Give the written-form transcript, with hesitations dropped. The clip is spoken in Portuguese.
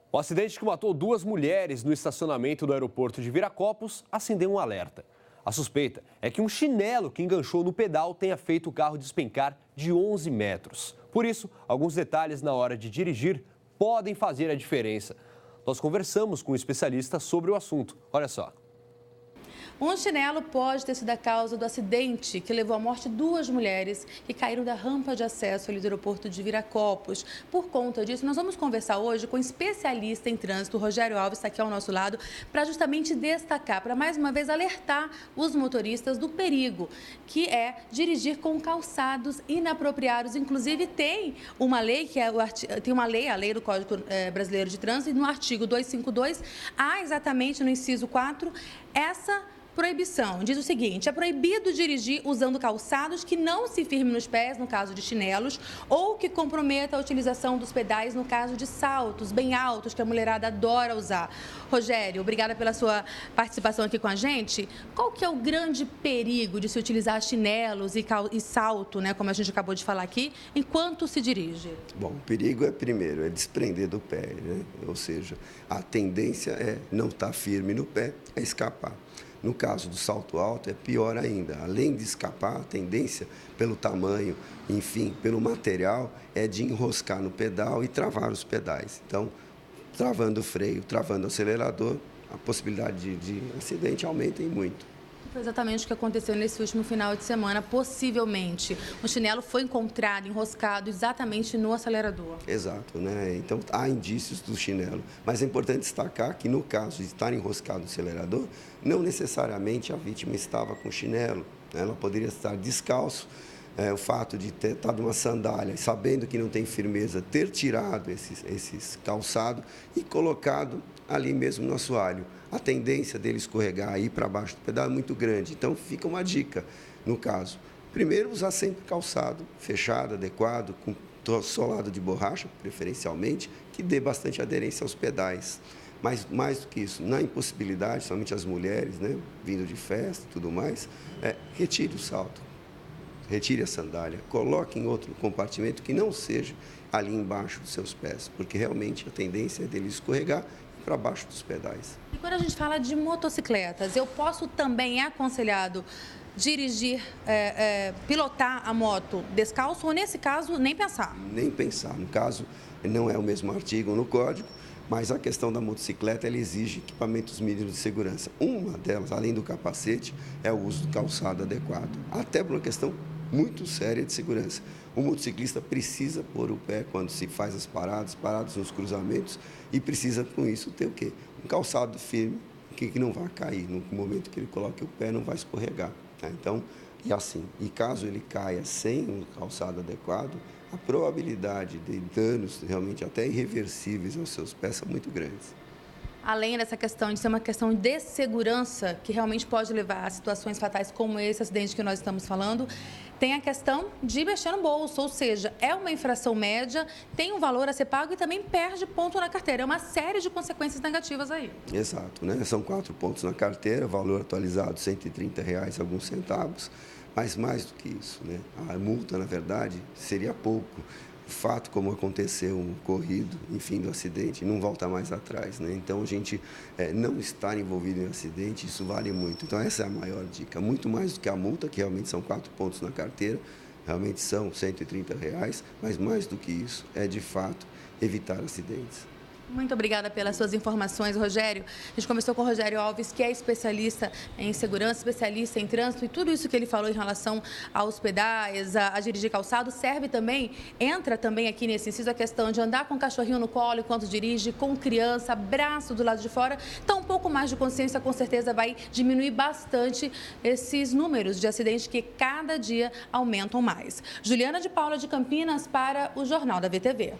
O acidente que matou 2 mulheres no estacionamento do aeroporto de Viracopos acendeu um alerta. A suspeita é que um chinelo que enganchou no pedal tenha feito o carro despencar de 11 metros. Por isso, alguns detalhes na hora de dirigir podem fazer a diferença. Nós conversamos com um especialista sobre o assunto. Olha só. Um chinelo pode ter sido a causa do acidente que levou à morte 2 mulheres que caíram da rampa de acesso ali do aeroporto de Viracopos. Por conta disso, nós vamos conversar hoje com um especialista em trânsito, Rogério Alves, está aqui ao nosso lado, para justamente destacar, para mais uma vez alertar os motoristas do perigo, que é dirigir com calçados inapropriados. Inclusive, tem uma lei, a lei do Código Brasileiro de Trânsito, e no artigo 252, há exatamente no inciso 4, essa proibição. Diz o seguinte: é proibido dirigir usando calçados que não se firmem nos pés, no caso de chinelos, ou que comprometa a utilização dos pedais, no caso de saltos bem altos, que a mulherada adora usar. Rogério, obrigada pela sua participação aqui com a gente. Qual que é o grande perigo de se utilizar chinelos e salto, né, como a gente acabou de falar aqui, enquanto se dirige? Bom, o perigo é desprender do pé, né? Ou seja, a tendência é não estar firme no pé, é escapar. No caso do salto alto, é pior ainda. Além de escapar, a tendência, pelo tamanho, enfim, pelo material, é de enroscar no pedal e travar os pedais. Então, travando o freio, travando o acelerador, a possibilidade de acidente aumenta em muito. Foi exatamente o que aconteceu nesse último final de semana. Possivelmente, o chinelo foi encontrado, enroscado exatamente no acelerador. Exato, né? Então, há indícios do chinelo. Mas é importante destacar que, no caso de estar enroscado no acelerador, não necessariamente a vítima estava com chinelo. Ela poderia estar descalço. O fato de ter estado uma sandália, sabendo que não tem firmeza, ter tirado esses calçados e colocado ali mesmo no assoalho. A tendência dele escorregar e ir para baixo do pedal é muito grande. Então, fica uma dica, no caso. Primeiro, usar sempre calçado fechado, adequado, com solado de borracha, preferencialmente, que dê bastante aderência aos pedais. Mas, mais do que isso, na impossibilidade, somente as mulheres, né, vindo de festa e tudo mais, retire o salto, retire a sandália, coloque em outro compartimento que não seja ali embaixo dos seus pés, porque realmente a tendência é dele escorregar para baixo dos pedais. E quando a gente fala de motocicletas, eu posso também, é aconselhado, dirigir, pilotar a moto descalço ou, nesse caso, nem pensar? Nem pensar. No caso, não é o mesmo artigo no código, mas a questão da motocicleta, ela exige equipamentos mínimos de segurança. Uma delas, além do capacete, é o uso do calçado adequado, até por uma questão muito séria de segurança. O motociclista precisa pôr o pé quando se faz as paradas nos cruzamentos, e precisa, com isso, ter o quê? Um calçado firme, que não vai cair. No momento que ele coloque o pé, não vai escorregar. Tá? Então, e assim, e caso ele caia sem um calçado adequado, a probabilidade de danos realmente até irreversíveis aos seus pés são muito grandes. Além dessa questão de ser uma questão de segurança, que realmente pode levar a situações fatais como esse acidente que nós estamos falando, tem a questão de mexer no bolso, ou seja, é uma infração média, tem um valor a ser pago e também perde ponto na carteira. É uma série de consequências negativas aí. Exato, né? São 4 pontos na carteira, valor atualizado R$ 130 alguns centavos, mas mais do que isso, né? A multa, na verdade, seria pouco. O fato, como aconteceu um ocorrido, enfim, do acidente, não volta mais atrás, né? Então, a gente não estar envolvido em acidente, isso vale muito. Então, essa é a maior dica. Muito mais do que a multa, que realmente são 4 pontos na carteira, realmente são R$ 130, mas mais do que isso, é, de fato, evitar acidentes. Muito obrigada pelas suas informações, Rogério. A gente conversou com o Rogério Alves, que é especialista em segurança, especialista em trânsito, e tudo isso que ele falou em relação aos pedais, a dirigir calçado, serve também, entra também aqui nesse inciso a questão de andar com o cachorrinho no colo enquanto dirige, com criança, braço do lado de fora. Então, um pouco mais de consciência, com certeza, vai diminuir bastante esses números de acidentes que cada dia aumentam mais. Juliana de Paula de Campinas para o Jornal da VTV.